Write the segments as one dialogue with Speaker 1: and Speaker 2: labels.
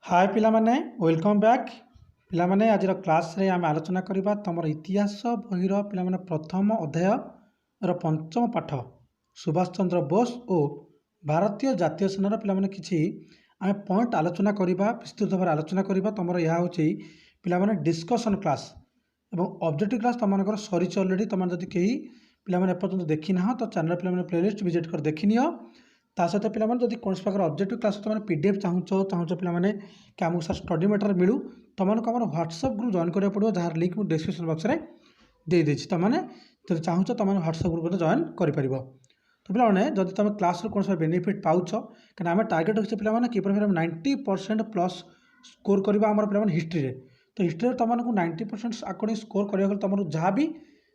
Speaker 1: हाय पिला माने welcome back पिला माने आज क्लास रे आम आलोचना करबा तमर इतिहास बहिर पिला माने प्रथम अध्याय रो पंचम पाठ सुभाष चंद्र बोस और भारतीय जातीय सेनार पिला माने किछि आम पॉइंट आलोचना करबा विस्तृत भाव आलोचना करबा तमर यह होछि पिला माने डिस्कशन क्लास एवं ऑब्जेक्टिव क्लास तम मानकर सरीच ऑलरेडी तुम जदि कहीं पिला माने एपर्यंत देखि ना तो चैनल पिला माने प्लेलिस्ट विजिट कर देखि नियो ता सहित पिला माने जदि कोनस प्रकार ऑब्जेक्टिव क्लास तुम पीडीएफ चाहूच पिला माने कि आमको सर स्टडी मैटर मिलू तुमको आम व्हाट्सअप ग्रुप जॉइन करा पड़ो जार लिंक मुझे डिस्क्रिप्शन बॉक्स में दे देछि तुमने जब चाहूच तुम व्हाट्सअप ग्रुप जॉइन कर पार तो पे जब तुम क्लास कौन सा बेनिफिट पाच कहीं आम टार्गेट रखिए पे किपर 90% प्लस स्कोर करवा आम पे हिस्ट्री तो हिस्ट्री तुमको 90% अकॉर्डिंग स्कोर करने तुम जहाँ भी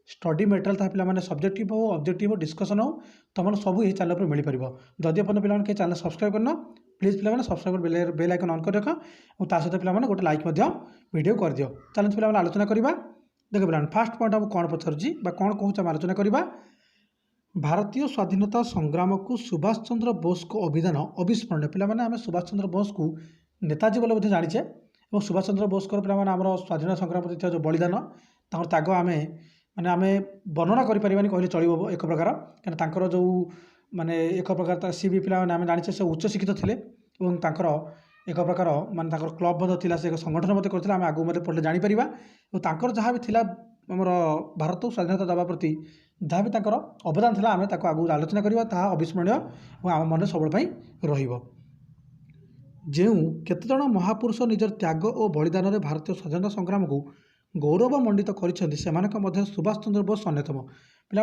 Speaker 1: स्टडी मेटेरियल था पे सब्जेक्टिव हो ऑब्जेक्टिव हो डिस्कसन हो तुम सब ये चैनल पर मिल पार जदि अपन पे चैनल सब्सक्राइब करना प्लीज पे सब्सक्राइब बेल आइकन ऑन कर रख और ता सहित पे गोटे लाइक वीडियो कर दियो चलो पे आलोचना करवा देख पे फास्ट पॉइंट हम कौन पचारुची कौन कहूँ आलोचना करवा भारतीय स्वाधीनता संग्राम को सुभाष चंद्र बोस को अभिधान अविस्मरणीय पे आम सुभाष चंद्र बोस को नेताजी बोले जाचे और सुभाष चंद्र बोस पे आम स्वाधीनता संग्राम प्रति जो बलिदान त्याग आम माने आम वर्णना करें कहले चलो एक प्रकार कहीं जो माने एक प्रकार सी भी पिला आम जाचे से उच्च शिक्षित थे एक प्रकार माने क्लब था से एक संगठन मत करते आम आगू मत पढ़ले जापर और जहाँ भी थिला आमर भारत को स्वाधीनता देवा प्रति जहाँ भी अवदान था आम आगू आलोचना करवा अविस्मरणीय और आम मन सब जो केतजन महापुरुष निजर त्याग और बलिदान में भारतीय स्वाधीनता संग्राम को गौरवमंडित कर सुभाष चंद्र बोस अन्यतम पे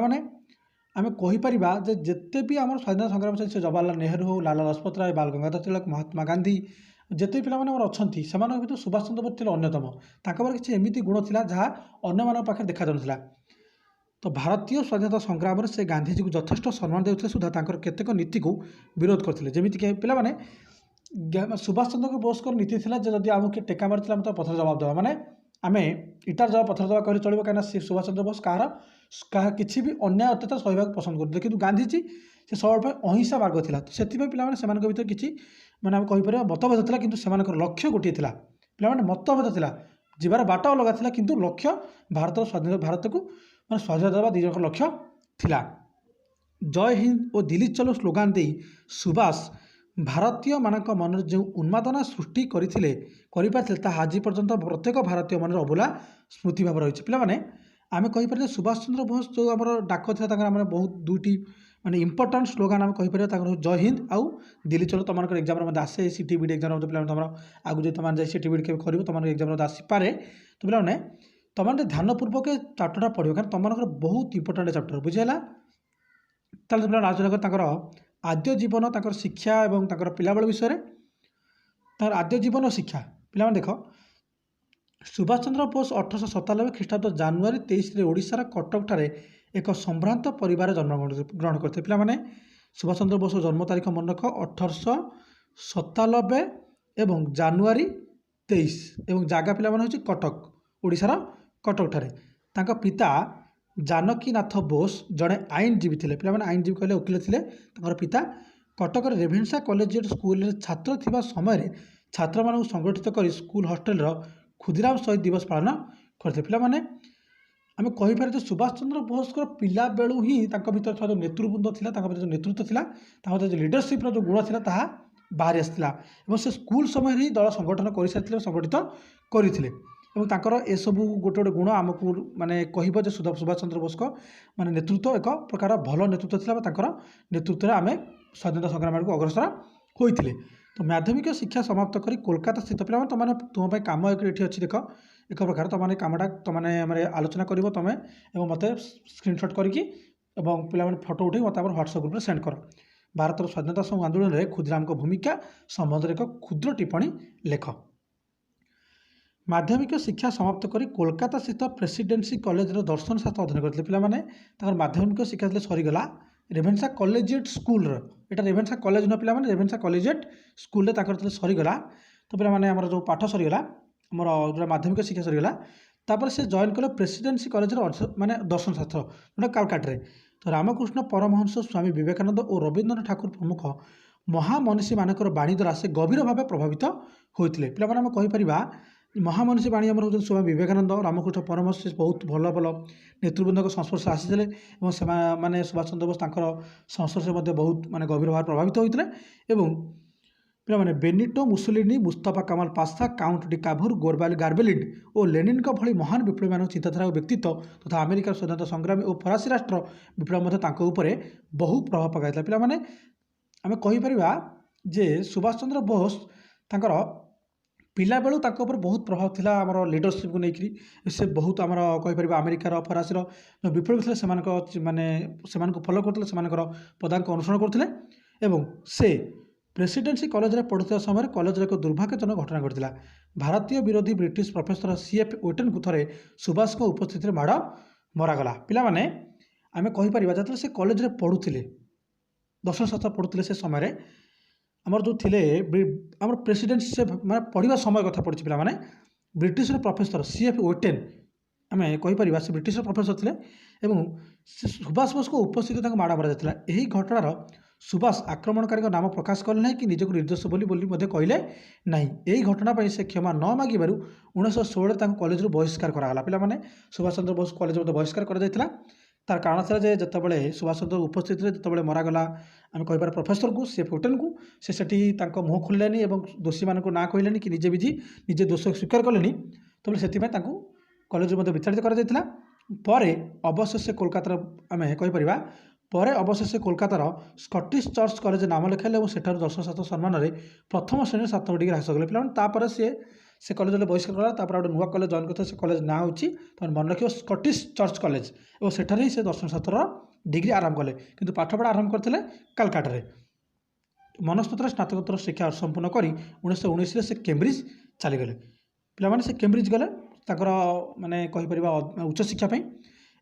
Speaker 1: आम कहीपर जिते भी आम स्वाधीनता संग्राम से जवाहरलाल नेहरू हो लाला लजपत राय बाल गंगाधर तिलक महात्मा गांधी जिते भी पे अच्छा से भर सुभाष चंद्र बोस अन्यतम किसी एमती गुण था जहाँ अन्य पाखे देखा जाऊला तो भारतीय स्वाधीनता संग्राम से गांधीजी को यथेष्ट सम्मान देते सुधा केतेक नीति को विरोध करते जमीक पे सुभाष चंद्र बोस नीति थी जदि आमको टेका मारी पथर जवाब देवा माने आम इटार जवाब पथर दवा कह चलो कहीं सुभाष चंद्र बोस कह किसी भी अन्याय अत्याचार सहवाक पसंद करते कि गांधीजी से सब अहिंसा मार्ग था तो से पे भर किसी मैंने आम कहीपर मतभेद था कि लक्ष्य गोटे था पे मतभेद था जीवार बाट अलग था कि लक्ष्य भारत को मैं स्वाधीनता देवा दीजन लक्ष्य थिला जय हिंद और दिल्ली चलो स्लोगान दे सुभाष भारतीय मानक मन जो उन्मादना सृष्टि करते आज पर्यंत प्रत्येक भारतीय मन अभूला स्मृति भाव रही पे आम कहीपर सुभाष चंद्र बोस जो आम डाक था बहुत दुईटी माने इंपोर्टाट स्लोगान आम कहीपर जय हिंद आउ दिल्ली चलो तुम एग्जाम आसे सीटीबीडी एग्जाम पे तुम आगु जो तुम जाए सीटीबीडी के कर तुम एग्जाम आसीपे तो पे तुमने ध्यानपूर्वक चैप्टरटा पढ़ो क्या तुम बहुत इंपोर्टाट चैप्टर बुझेगा ताल पे आलोचना कर आद्य जीवन शिक्षा और पिलाबेल विषय आद्य जीवन और शिक्षा पे देख सुभाष चंद्र बोस 1897 ख्रीष्टाब्द जनवरी 23 ओडिशार कटक ठारे एक संभ्रांत परिवार जन्म ग्रहण करते पे सुभाष चंद्र बोस जन्म तारीख मन रख 1897 एवं जनवरी 23 एवं जगह पे कटक ओडिशार कटक ठारे पिता जानकीनाथ बोस जड़े आईनजीवी थे पे आईनजीवी कहले वकिल थे पिता कटक रेभेन्सा कॉलेजिएट स्कूल छात्र थिबा समय छात्र मानक संगठित कर स्कूल हॉस्टेल क्षुदीराम शहीद दिवस पालन करते पे आम कहीपर सुभाष चंद्र बोस पिला बेलू ही भर जो नेतृवृंद था जो नेतृत्व था जो लीडरशिप जो गुण था बाहरी आसाला से स्कूल समय ही दल संगठन कर सारी संगठित करते ये सब गोटे गोटे गुण आमको माने कह सुभाष चंद्र बोस माने नेतृत्व एक प्रकार भल नेतृत्व था नेतृत्व में आम स्वाधीनता संग्राम को अग्रसर होते तो माध्यमिक शिक्षा समाप्त कर कोलकाता स्थित पे तुम कम एक अच्छी देख एक प्रकार तुमने कमटा तुमने आलोचना कर तुम मत स्क्रीनशॉट करके पे फोटो उठे मत व्हाट्सएप ग्रुप सेंड कर भारत स्वाधीनता आंदोलन में क्षुदीराम भूमिका संबंध में एक क्षुद्र टिप्पणी लेख माध्यमिक शिक्षा समाप्त कर कोलकाता स्थित प्रेसिडेंसी कॉलेज दर्शन शास्त्र अध्ययन करते पे माध्यमिक शिक्षा सरीगला रेभेन्सा कॉलेजिएट स्कूल एटा रेभेन्सा कॉलेज न पे रेभेन्सा कॉलेजिएट स्कूल सरीगला तो पे आम जो पाठ सरीगला आमर जो माध्यमिक शिक्षा सरीगला तापर से जॉइन कले प्रेसिडेंसी कॉलेज माने दर्शन शास्त्र जोटा कालकाटे तो रामकृष्ण परमहंस स्वामी विवेकानंद और रवीन्द्रनाथ ठाकुर प्रमुख ମହାମନୀଷୀ ମାନଙ୍କର ବାଣୀ ଦ୍ୱାରା ସେ ଗଭୀର ଭାବେ ପ୍ରଭାବିତ ହୋଇଥିଲେ। ପିଲାମାନେ ଆମେ କହିପାରିବା ମହାମନୀଷୀ ବାଣୀ ଆମର ହେଉଛନ୍ତି ସ୍ୱାମୀ ବିବେକାନନ୍ଦ, ରାମକୃଷ୍ଣ ପରମହଂସ। ସେ ବହୁତ ଭଲ ଭଲ ନେତୃବୃନ୍ଦଙ୍କ ସଂସ୍ପର୍ଶରେ ଆସିଥିଲେ ଏବଂ ସେମାନେ ସୁଭାଷ ଚନ୍ଦ୍ର ବୋଷ ତାଙ୍କର ସଂସ୍ପର୍ଶରେ ମଧ୍ୟ ବହୁତ ମାନେ ଗଭୀର ଭାବରେ ପ୍ରଭାବିତ ହୋଇଥିଲେ। ଏବଂ ପିଲାମାନେ ବେନିଟୋ ମୁସୋଲିନି, ମୁସ୍ତାଫା କାମାଲ ପାସା, କାଉଣ୍ଟ ଡି କାଭୁର, ଗାର୍ବେଲିନ୍ ଓ ଲେନିନ୍ଙ୍କ ଭଳି ମହାନ ବିପ୍ଳବୀମାନଙ୍କ ଚିନ୍ତାଧାରା ଓ ବ୍ୟକ୍ତିତ୍ୱ ତଥା ଆମେରିକାର ସ୍ୱାଧୀନତା ସଂଗ୍ରାମୀ ଓ ଫରାସୀ ରାଷ୍ଟ୍ର ବିପ୍ଳବ ମଧ୍ୟ ତାଙ୍କ ଉପରେ ବହୁ ପ୍ରଭାବ ପକାଇଥିଲା। ପିଲାମାନେ ଆମେ କହିପାରିବା ଯେ ସୁଭାଷ ଚନ୍ଦ୍ର ବୋଷ ତାଙ୍କର ପିଲାବେଳୁ ତାଙ୍କ ଉପରେ ବହୁତ ପ୍ରଭାବ ଥିଲା ଆମର ଲିଡରସିପ୍କୁ ନେଇକରି। ସେ ବହୁତ ଆମର କହିପାରିବା ଆମେରିକାର ଫରାସୀର ବିପ୍ଳବୀ ଥିଲେ ସେମାନଙ୍କୁ ଫଲୋ କରୁଥିଲେ, ସେମାନଙ୍କର ପଦାଙ୍କ ଅନୁସରଣ କରୁଥିଲେ। ଏବଂ ସେ ପ୍ରେସିଡେନ୍ସି କଲେଜରେ ପଢ଼ୁଥିବା ସମୟରେ କଲେଜରେ ଏକ ଦୁର୍ଭାଗ୍ୟଜନକ ଘଟଣା ଘଟିଥିଲା। ଭାରତୀୟ ବିରୋଧୀ ବ୍ରିଟିଶ ପ୍ରଫେସର C.F. ୱେଟନ୍ଙ୍କୁ ଥରେ ସୁଭାଷଙ୍କ ଉପସ୍ଥିତିରେ ମାଡ଼ ମରାଗଲା। ପିଲାମାନେ ଆମେ କହିପାରିବା ଯେତେବେଳେ ସେ କଲେଜରେ ପଢ଼ୁଥିଲେ, ଦଶମ ଶାସ୍ତ୍ର ପଢ଼ୁଥିଲେ, ସେ ସମୟରେ ଆମର ଯେଉଁ ଥିଲେ ଆମର ପ୍ରେସିଡେନ୍ସି, ସେ ମାନେ ପଢ଼ିବା ସମୟ କଥା ପଡ଼ିଛି ପିଲାମାନେ, ବ୍ରିଟିଶର ପ୍ରଫେସର C.F. ୱେଟେନ୍ ଆମେ କହିପାରିବା ସେ ବ୍ରିଟିଶର ପ୍ରଫେସର ଥିଲେ ଏବଂ ସେ ସୁଭାଷ ବୋଷଙ୍କ ଉପସ୍ଥିତି ତାଙ୍କୁ ମାଡ଼ ମରାଯାଇଥିଲା। ଏହି ଘଟଣାର ସୁଭାଷ ଆକ୍ରମଣକାରୀଙ୍କ ନାମ ପ୍ରକାଶ କଲେ ନାହିଁ କି ନିଜକୁ ନିର୍ଦ୍ଦୋଷ ବୋଲି ମଧ୍ୟ କହିଲେ ନାହିଁ। ଏହି ଘଟଣା ପାଇଁ ସେ କ୍ଷମା ନ ମାଗିବାରୁ 1916 ତାଙ୍କୁ କଲେଜରୁ ବହିଷ୍କାର କରାଗଲା। ପିଲାମାନେ ସୁଭାଷ ଚନ୍ଦ୍ର ବୋଷ କଲେଜ ମଧ୍ୟ ବହିଷ୍କାର କରାଯାଇଥିଲା। ତାର କାରଣ ଥିଲା ଯେ ଯେତେବେଳେ ସୁଭାଷ ଚନ୍ଦ୍ର ଉପସ୍ଥିତିରେ ଯେତେବେଳେ ମରାଗଲା ଆମେ କହିବାର ପ୍ରଫେସରକୁ, C.F. ୱେଟନ୍ଙ୍କୁ, ସେ ସେଠି ତାଙ୍କ ମୁହଁ ଖୋଲିଲେନି ଏବଂ ଦୋଷୀମାନଙ୍କୁ ନାଁ କହିଲେନି କି ନିଜେ ଦୋଷ ସ୍ୱୀକାର କଲେନି। ତେଣୁ ସେଥିପାଇଁ ତାଙ୍କୁ କଲେଜରୁ ମଧ୍ୟ ବିତାଡ଼ିତ କରାଯାଇଥିଲା। ପରେ ଅବଶ୍ୟ ସେ କୋଲକାତାର ଆମେ କହିପାରିବା କୋଲକାତାର ସ୍କଟିଶ ଚର୍ଚ୍ଚ କଲେଜରେ ନାମ ଲେଖାଇଲେ ଏବଂ ସେଠାରୁ ଦର୍ଶନଶାସ୍ତ୍ର ସମ୍ମାନରେ ପ୍ରଥମ ଶ୍ରେଣୀରେ ସ୍ନାତକ ଡିଗ୍ରୀ ହାସଲ କଲେ। ପିଲାମାନେ ତାପରେ ସେ କଲେଜରେ ବହିଷ୍କାର କଲା। ତାପରେ ଗୋଟେ ନୂଆ କଲେଜ ଜଏନ୍ କରିଥିଲେ। ସେ କଲେଜ ନାଁ ହେଉଛି ତମେ ମନେ ରଖିବ ସ୍କଟିଶ ଚର୍ଚ୍ଚ କଲେଜ ଏବଂ ସେଠାରେ ହିଁ ସେ ଦର୍ଶନଶାସ୍ତ୍ରର ଡିଗ୍ରୀ ଆରମ୍ଭ କଲେ। କିନ୍ତୁ ପାଠପଢ଼ା ଆରମ୍ଭ କରିଥିଲେ କାଲକାଟାରେ। ମନସ୍ତତ୍ତ୍ୱରେ ସ୍ନାତକୋତ୍ତର ଶିକ୍ଷା ସମ୍ପୂର୍ଣ୍ଣ କରି 1919ରେ ସେ କେମ୍ବ୍ରିଜ ଚାଲିଗଲେ। ପିଲାମାନେ ସେ କେମ୍ବ୍ରିଜ ଗଲେ ତାଙ୍କର ମାନେ କହିପାରିବା ଉଚ୍ଚଶିକ୍ଷା ପାଇଁ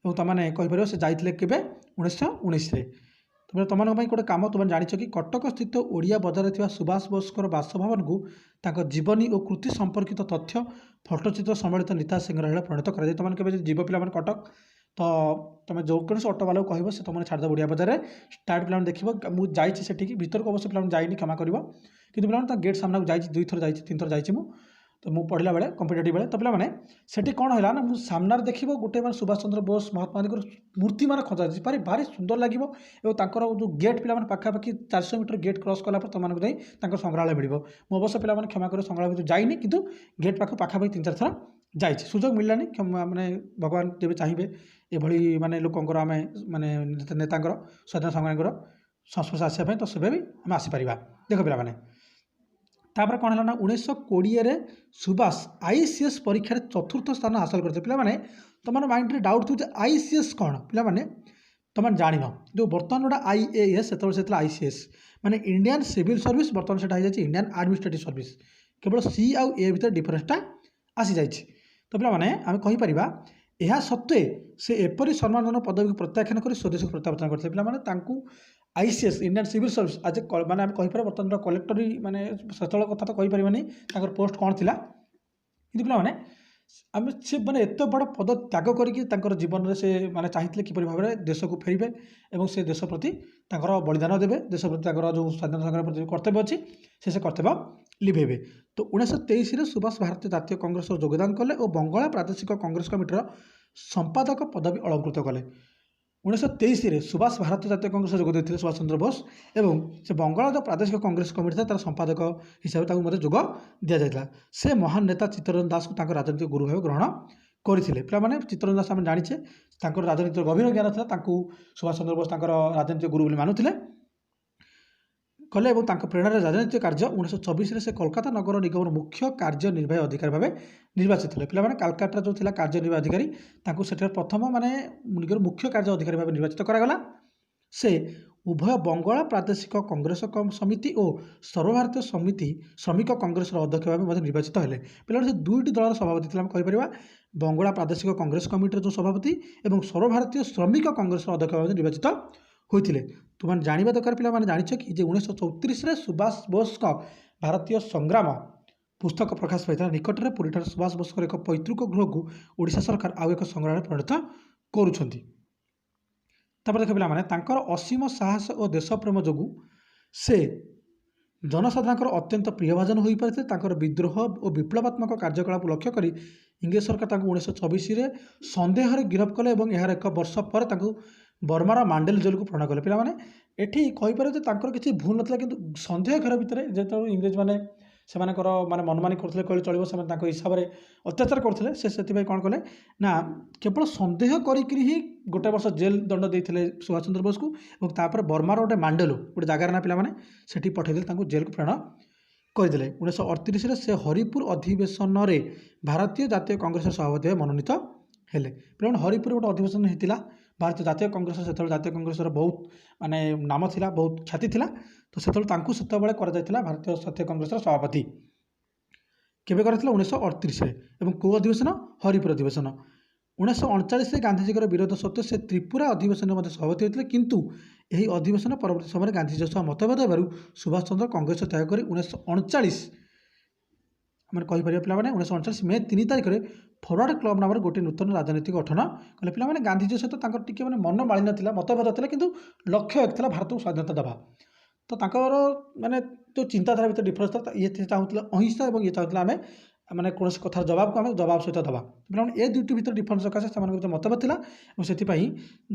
Speaker 1: ଏବଂ ତୁମେ କହିପାରିବ ସେ ଯାଇଥିଲେ କେବେ 1919ରେ। ତୁମମାନଙ୍କ ପାଇଁ ଗୋଟେ କାମ ତୁମେ ଜାଣିଛ କି କଟକ ସ୍ଥିତ ଓଡ଼ିଆ ବଜାରରେ ଥିବା ସୁଭାଷ ବୋଷଙ୍କର ବାସଭବନକୁ ତାଙ୍କ ଜୀବନୀ ଓ କୃତି ସମ୍ପର୍କିତ ତଥ୍ୟ ଫଟୋଚିତ୍ର ସମ୍ବଳିତ ନିତା ସଂଗ୍ରହାଳୟ ପରିଣତ କରାଯାଏ। ତୁମେ କେବେ ଯଦି ଯିବ ପିଲାମାନେ କଟକ, ତ ତୁମେ ଯେକୌଣସି ଅଟୋବାଲାକୁ କହିବ ସେ ତୁମେ ଛାଡ଼ିଦେବ ଓଡ଼ିଆ ବଜାରରେ। ଷ୍ଟାର୍ଟ ପିଲାମାନେ ଦେଖିବ, ମୁଁ ଯାଇଛି ସେଠିକି, ଭିତରକୁ ଅବଶ୍ୟ ପିଲାମାନେ ଯାଇନି, କ୍ଷମା କରିବ, କିନ୍ତୁ ପିଲାମାନେ ତା ଗେଟ୍ ସାମ୍ନାକୁ ଯାଇଛି, 2 ଥର ଯାଇଛି, 3 ଥର ଯାଇଛି ମୁଁ ପଢ଼ିଲା ବେଳେ କମ୍ପିଟେଟିଭ୍ ବେଳେ। ତ ପିଲାମାନେ ସେଠି କ'ଣ ହେଲା ନା, ମୁଁ ସାମ୍ନାରେ ଦେଖିବ ଗୋଟେ ମାନେ ସୁଭାଷ ଚନ୍ଦ୍ର ବୋଷ ମହାତ୍ମା ଗାନ୍ଧୀଙ୍କର ମୂର୍ତ୍ତି ମାନେ ଖଞ୍ଜା ଯାଇଛି, ଭାରି ସୁନ୍ଦର ଲାଗିବ। ଏବଂ ତାଙ୍କର ଯେଉଁ ଗେଟ୍ ପିଲାମାନେ ପାଖାପାଖି 400 ମିଟର ଗେଟ୍ କ୍ରସ୍ କଲା ପରେ ତୁମମାନଙ୍କୁ ଯାଇ ତାଙ୍କର ସଂଗ୍ରହାଳୟ ମିଳିବ। ମୁଁ ଅବଶ୍ୟ ପିଲାମାନେ କ୍ଷମା କରି ସଂଗ୍ରହାଳୟ ଭିତରୁ ଯାଇନି, କିନ୍ତୁ ଗେଟ୍ ପାଖାପାଖି 3-4 ଥର ଯାଇଛି, ସୁଯୋଗ ମିଳିଲାନି। ମାନେ ଭଗବାନ ଯେବେ ଚାହିଁବେ ଏଭଳି ମାନେ ଲୋକଙ୍କର ଆମେ ମାନେ ନେତାଙ୍କର ସ୍ୱାଧୀନତା ସଂଗ୍ରାମୀଙ୍କର ସଂସ୍ପର୍ଶ ଆସିବା ପାଇଁ, ତ ସେବେ ବି ଆମେ ଆସିପାରିବା। ଦେଖ ପିଲାମାନେ ତାପରେ କ'ଣ ହେଲା ନା 1920ରେ ସୁଭାଷ ICS ପରୀକ୍ଷାରେ 4ର୍ଥ ସ୍ଥାନ ହାସଲ କରିଥିଲେ। ପିଲାମାନେ ତୁମର ମାଇଣ୍ଡରେ ଡାଉଟ୍ ଥିବ ଯେ ICS କ'ଣ? ପିଲାମାନେ ତୁମେ ଜାଣିନ, ଯେଉଁ ବର୍ତ୍ତମାନ ଗୋଟେ IAS ସେତେବେଳେ ସେ ଥିଲା ICS, ମାନେ ଇଣ୍ଡିଆନ୍ ସିଭିଲ୍ ସର୍ଭିସ୍, ବର୍ତ୍ତମାନ ସେଟା ହେଇଯାଇଛି ଇଣ୍ଡିଆନ୍ ଆଡମିନିଷ୍ଟ୍ରେଟିଭ୍ ସର୍ଭିସ୍। କେବଳ C ଆଉ A ଭିତରେ ଡିଫରେନ୍ସଟା ଆସିଯାଇଛି। ତ ପିଲାମାନେ ଆମେ କହିପାରିବା ଏହା ସତ୍ତ୍ୱେ ସେ ଏପରି ସମ୍ମାନଜନକ ପଦବୀକୁ ପ୍ରତ୍ୟାଖ୍ୟାନ କରି ସ୍ୱଦେଶକୁ ପ୍ରତ୍ୟାବର୍ତ୍ତନ କରିଥିଲେ। ପିଲାମାନେ ତାଙ୍କୁ ICS ଇଣ୍ଡିଆନ୍ ସିଭିଲ୍ ସର୍ଭିସ୍ ମାନେ ଆମେ କହିପାରିବା ବର୍ତ୍ତମାନର କଲେକ୍ଟରୀ, ମାନେ ସେତେବେଳେ କଥା ତ କହିପାରିବାନି ତାଙ୍କର ପୋଷ୍ଟ କ'ଣ ଥିଲା, କିନ୍ତୁ ପିଲାମାନେ ସେ ମାନେ ଏତେ ବଡ଼ ପଦ ତ୍ୟାଗ କରିକି ତାଙ୍କର ଜୀବନରେ ସେ ମାନେ ଚାହିଁଥିଲେ କିପରି ଭାବରେ ଦେଶକୁ ଫେରିବେ ଏବଂ ସେ ଦେଶ ପ୍ରତି ତାଙ୍କର ବଳିଦାନ ଦେବେ, ଦେଶ ପ୍ରତି ତାଙ୍କର ଯେଉଁ ସ୍ୱାଧୀନତା ସଂଗ୍ରାମ ପ୍ରତି କର୍ତ୍ତବ୍ୟ ଅଛି ସେ କର୍ତ୍ତବ୍ୟ ଲିଭେଇବେ। ତ 1923ରେ ସୁଭାଷ ଭାରତୀୟ ଜାତୀୟ କଂଗ୍ରେସର ଯୋଗଦାନ କଲେ ଓ ବଙ୍ଗଳା ପ୍ରାଦେଶିକ କଂଗ୍ରେସ କମିଟିର ସମ୍ପାଦକ ପଦବୀ ଅଳଙ୍କୃତ କଲେ। 1923ରେ ସୁଭାଷ ଭାରତୀୟ ଜାତୀୟ କଂଗ୍ରେସରେ ଯୋଗ ଦେଇଥିଲେ ସୁଭାଷ ଚନ୍ଦ୍ର ବୋଷ ଏବଂ ସେ ବଙ୍ଗଳା ଯେଉଁ ପ୍ରାଦେଶିକ କଂଗ୍ରେସ କମିଟି ଥିଲା ତାର ସମ୍ପାଦକ ହିସାବରେ ତାଙ୍କୁ ମଧ୍ୟ ଯୋଗ ଦିଆଯାଇଥିଲା। ସେ ମହାନ ନେତା ଚିତ୍ତରଞ୍ଜନ ଦାସଙ୍କୁ ତାଙ୍କ ରାଜନୈତିକ ଗୁରୁ ଭାବେ ଗ୍ରହଣ କରିଥିଲେ। ପିଲାମାନେ ଚିତ୍ତରଞ୍ଜନ ଦାସ ଆମେ ଜାଣିଛେ ତାଙ୍କର ରାଜନୀତିର ଗଭୀର ଜ୍ଞାନ ଥିଲା, ତାଙ୍କୁ ସୁଭାଷ ଚନ୍ଦ୍ର ବୋଷ ତାଙ୍କର ରାଜନୈତିକ ଗୁରୁ ବୋଲି ମାନୁଥିଲେ କଲେ ଏବଂ ତାଙ୍କ ପ୍ରେରଣାରେ ରାଜନୈତିକ କାର୍ଯ୍ୟ 1924ରେ ସେ କୋଲକାତା ନଗର ନିଗମର ମୁଖ୍ୟ କାର୍ଯ୍ୟନିର୍ବାହୀ ଅଧିକାରୀ ଭାବେ ନିର୍ବାଚିତ ହେଲେ। ପିଲାମାନେ କାଲକାଟାର ଯେଉଁ ଥିଲା କାର୍ଯ୍ୟନିର୍ବାହୀ ଅଧିକାରୀ, ତାଙ୍କୁ ସେଠାରେ ପ୍ରଥମ ମାନେ ନିଜର ମୁଖ୍ୟ କାର୍ଯ୍ୟ ଅଧିକାରୀ ଭାବେ ନିର୍ବାଚିତ କରାଗଲା। ସେ ଉଭୟ ବଙ୍ଗଳା ପ୍ରାଦେଶିକ କଂଗ୍ରେସ ସମିତି ଓ ସର୍ବଭାରତୀୟ ଶ୍ରମିକ କଂଗ୍ରେସର ଅଧ୍ୟକ୍ଷ ଭାବେ ମଧ୍ୟ ନିର୍ବାଚିତ ହେଲେ। ପିଲାମାନେ ସେ 2ଟି ଦଳର ସଭାପତି ଥିଲେ। ଆମେ କହିପାରିବା ବଙ୍ଗଳା ପ୍ରାଦେଶିକ କଂଗ୍ରେସ କମିଟିର ଯେଉଁ ସଭାପତି ଏବଂ ସର୍ବଭାରତୀୟ ଶ୍ରମିକ କଂଗ୍ରେସର ଅଧ୍ୟକ୍ଷ ଭାବେ ନିର୍ବାଚିତ ହୋଇଥିଲେ। ତୁମେ ଜାଣିବା ଦରକାର ପିଲାମାନେ, ଜାଣିଛ କି ଯେ 1934ରେ ସୁଭାଷ ବୋଷଙ୍କ ଭାରତୀୟ ସଂଗ୍ରାମ ପୁସ୍ତକ ପ୍ରକାଶ ପାଇଥିଲା। ନିକଟରେ ପୁରୀଠାରେ ସୁଭାଷ ବୋଷଙ୍କର ଏକ ପୈତୃକ ଗୃହକୁ ଓଡ଼ିଶା ସରକାର ଆଉ ଏକ ସଂଗ୍ରହାଳୟରେ ପରିଣତ କରୁଛନ୍ତି। ତାପରେ ଦେଖ ପିଲାମାନେ ତାଙ୍କର ଅସୀମ ସାହସ ଓ ଦେଶ ପ୍ରେମ ଯୋଗୁଁ ସେ जनसाधारण अत्यंत प्रियभाजन हो पारिथे। तांकर विद्रोह और विप्लवात्मक कार्यकलाप लक्ष्य कर इंग्रेज सरकार 1924 सन्देह गिरफ कले और यार एक वर्ष पर बर्मार मांडेल जेल को प्रणय कले। पिलामाने एठी कहीपर किसी भूल नाला कि सन्देह घर भितर जो इंग्रेज मैंने से माने मनमानी करते कहले चलो से हिसाब से अत्याचार करते से कौन कले ना केवल सन्देह करी ही गोटे वर्ष जेल दंड देते सुभाष चंद्र बोस को और तापर बर्मार गोटे मांडेलो गोटे जगार ना पे पठेदे जेल को प्रेरण करदे। 1938 से हरिपुर अधिवेशन में भारतीय जातीय कांग्रेस सभापति भाव मनोनीत हेले। पे हरिपुर गोटे अधिवेशन होता भारतीय जातीय कांग्रेस से जातीय कांग्रेस बहुत माने नाम थिला बहुत ख्याति थिला तो से भारतीय जातीय कांग्रेस सभापति केबे करथिला 1938 एवं को अधिवेशन हरिपुर अधिवेशन 1939 गांधीजी विरोध सत्वे से त्रिपुरा अधिवेशन में सभापति होते किंतु यही अधिवेशन परवर्ती समय गांधीजी सह मतभेद होबारु सुभाष चंद्र कांग्रेस त्याग कर 1939 मैंने कहीपर पे 1939 मे 3 तारिख में फरवर्ड क्लब नाम गोटे नूतन राजनीतिक गठन कले। पे गांधीजी सहित टी मैंने मन माली ना मतभेद था कि लक्ष्य एक भारत को स्वाधीनता देवा तो माने जो चिंताधारा भर डिफरेन्स था ये चाहूला अहिंसा और ये चाहूला आम मैंने कौन कथार जवाब को आम जवाब सहित देवा पे दुईट भर डिफरेन्स सकाशे से मतभेद था और से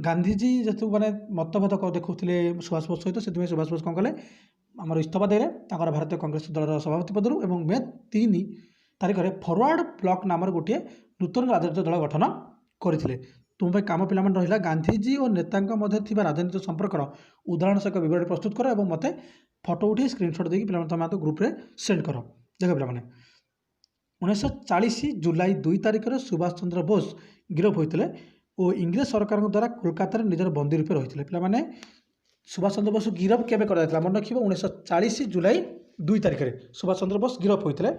Speaker 1: गांधीजी जो मैंने मतभेद देखुले सुभाष बोस सहित से सुभाष बोस कौन कले आमर इस्तफा देले भारतीय कांग्रेस दल सभापति पदर और मे 3 तारिख में फरवर्ड ब्लॉक नाम गोटे नूतन राजनीतिक दल गठन करते। तुम पे काम पिला रहा गांधीजी और नेता मध्य राजनीतिक संपर्कर उदाहरण से एक विवरण प्रस्तुत कर और मत फोटो उठे स्क्रीनशॉट देकी पे ग्रुप रे सेंड कर। देख पे 1940 जुलाई 2 तारिख में सुभाष चंद्र बोस गिरफ होते और इंग्रेज सरकार द्वारा कोलकाता निजर बंदी रूपे रही है। सुभाष चंद्र बोस गिरफ केबे कर मन रखिए 1940 जुलाई 2 तारिख में सुभाष चंद्र बोस गिरफ होते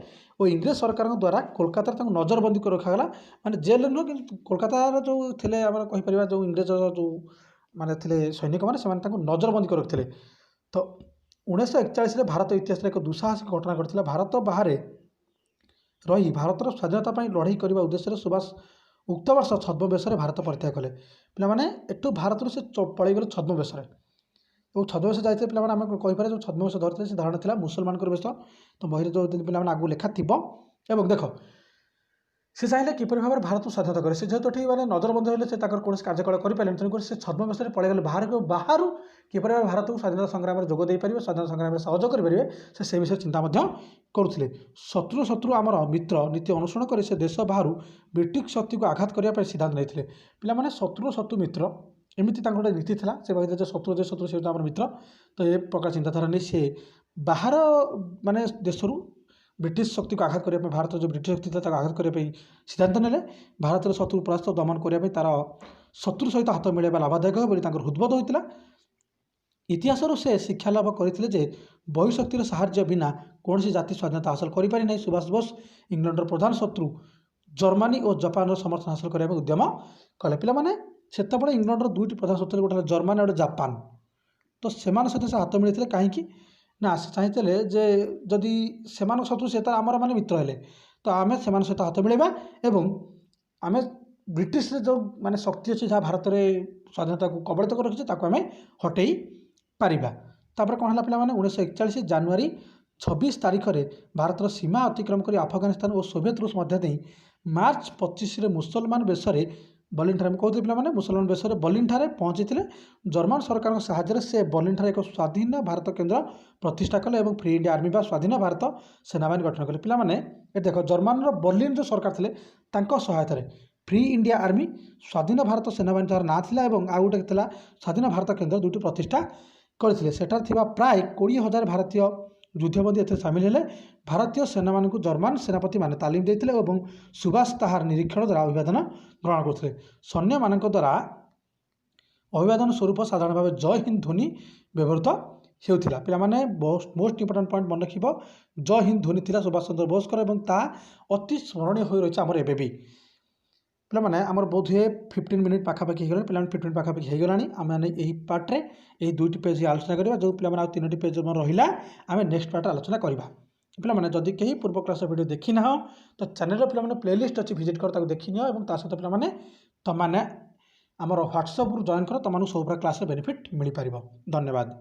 Speaker 1: और इंग्रेज सरकार द्वारा कोलकाता नजरबंदी कर रखा माने जेल नुह कि कोलकातार जो थे कहीपर जो इंग्रेज जो माने थे सैनिक मैंने नजरबंदी कर रखते। तो 1941 भारत इतिहास एक दुस्साहसिक घटना घटी भारत बाहर रही भारतर स्वाधीनता लड़ाई करने उद्देश्य सुभाष उक्त वर्ष छद्म बेश भारत परित्याग कले। पे एटू भारत से पलैगले छद्म बेश और छद्म बेश जाते पे आम कहीपर जो छद्म बेश धरते से धारणा था मुसलमान बेश तो बही जो पे आगू लेखा थी देख से चाहिए किपर भाव भारत को स्वाधीनता करे से जेहेतु ये मैंने नजरबंदी होते कौन कार्यकलाप करें तेणुक से छद्म बेश पलैगले बाहर किपर भाव भारत को स्वाधीनता संग्राम में जोग देपारे स्वाधीनता संग्राम में सहयोग करेंगे से विषय चिंता करुले। शत्रु शत्रु आमर मित्र नीति अनुसरण कर से देश बाहर ब्रिटिश शक्ति को आघात करने सिद्धांत नहीं पे शत्रु शत्रु मित्र एमती गोटे नीति था से कहते शत्रु से आम मित्र तो ये प्रकार चिंताधारा नहीं से बाहर माने देश ब्रिटिश शक्ति को आघात करने भारत जो ब्रिटिश शक्ति था आघात करने सिद्धांत ने भारत शत्रु परास्त दमन करने तार शत्रु सहित हाथ मिलवा लाभदायक हो हृदबोध होता। इतिहास से शिक्षा लाभ करते बहिशक्तिर साहाय्य बिना कौन सी जाति स्वाधीनता हासिल करें। सुभाष बोस इंग्लैंडर प्रधान शत्रु जर्मनी और जापान समर्थन हासिल करने उद्यम कले। पे से इंग्लैंडर दुईट प्रधान शत्रु गोटे जर्मनी और जापान तो से सहित हाथ मिलते कहीं ना से चाहते जे जदि से शत्रु से आमर माने मित्र हेले तो आम से सहित हाथ मिलवा एवं आम ब्रिटिश जो माने शक्ति अच्छी जहाँ भारत में स्वाधीनता को कबलित कर रखी आम हटई पारिबा। तापर कौन है पे 1941 जनवरी 26 तारिख में भारत सीमा अतिक्रम कर अफगानिस्तान और सोवियत रूस मध्य मार्च 25 मुसलमान बेश बर्लिन कहते पे मुसलमान बेश बर्लिन पहुंची जर्मन सरकार साहाय्य से बर्लिन एक स्वाधीन भारत केन्द्र प्रतिष्ठा कले और फ्री इंडिया आर्मी स्वाधीन भारत सेनाबाहिनी गठन कले। पे देख जर्मन बर्लिन जो सरकार थे सहायतार फ्री इंडिया आर्मी स्वाधीन भारत सेनाबाहिनी तार ना था और आउ गोटे स्वाधीन भारत केन्द्र दुईटी प्रतिष्ठा करते सेठार थिबा प्राय 20,000 भारतीय युद्धबंदी एथे सामिल हेले। भारतीय सेना मान जर्मन सेनापति माने तालीम देते और सुभाष ताहार निरीक्षण द्वारा अभिवादन ग्रहण करते। सैन्य मान द्वारा अभिवादन स्वरूप साधारण भाव जय हिंद ध्वनि व्यवहृत होता। पे मोस्ट इंपोर्टेंट पॉइंट मन रख जय हिंद ध्वनि था सुभाष चंद्र बोस अति स्मरणीय हो रही आमर एबी पे आमर बोध हुए 15 मिनिट पाखापाखि हो पे 15 मिनिट पाखापाखि हो गला आम यही पार्टे यही दुईटी पेज आलोचना करवा जो पे 3टी पेज रहा आम नेक्स्ट पार्ट आलोचना करवा। पे जदि कहीं पूर्व क्लास वीडियो देखी ना तो चैनल पे प्लेलिस्ट अच्छी विजिट कर देखी नि और सहित पे तुमने आमर व्हाट्सएप जॉइन कर तुमको सब क्लास बेनिफिट मिल पार। धन्यवाद।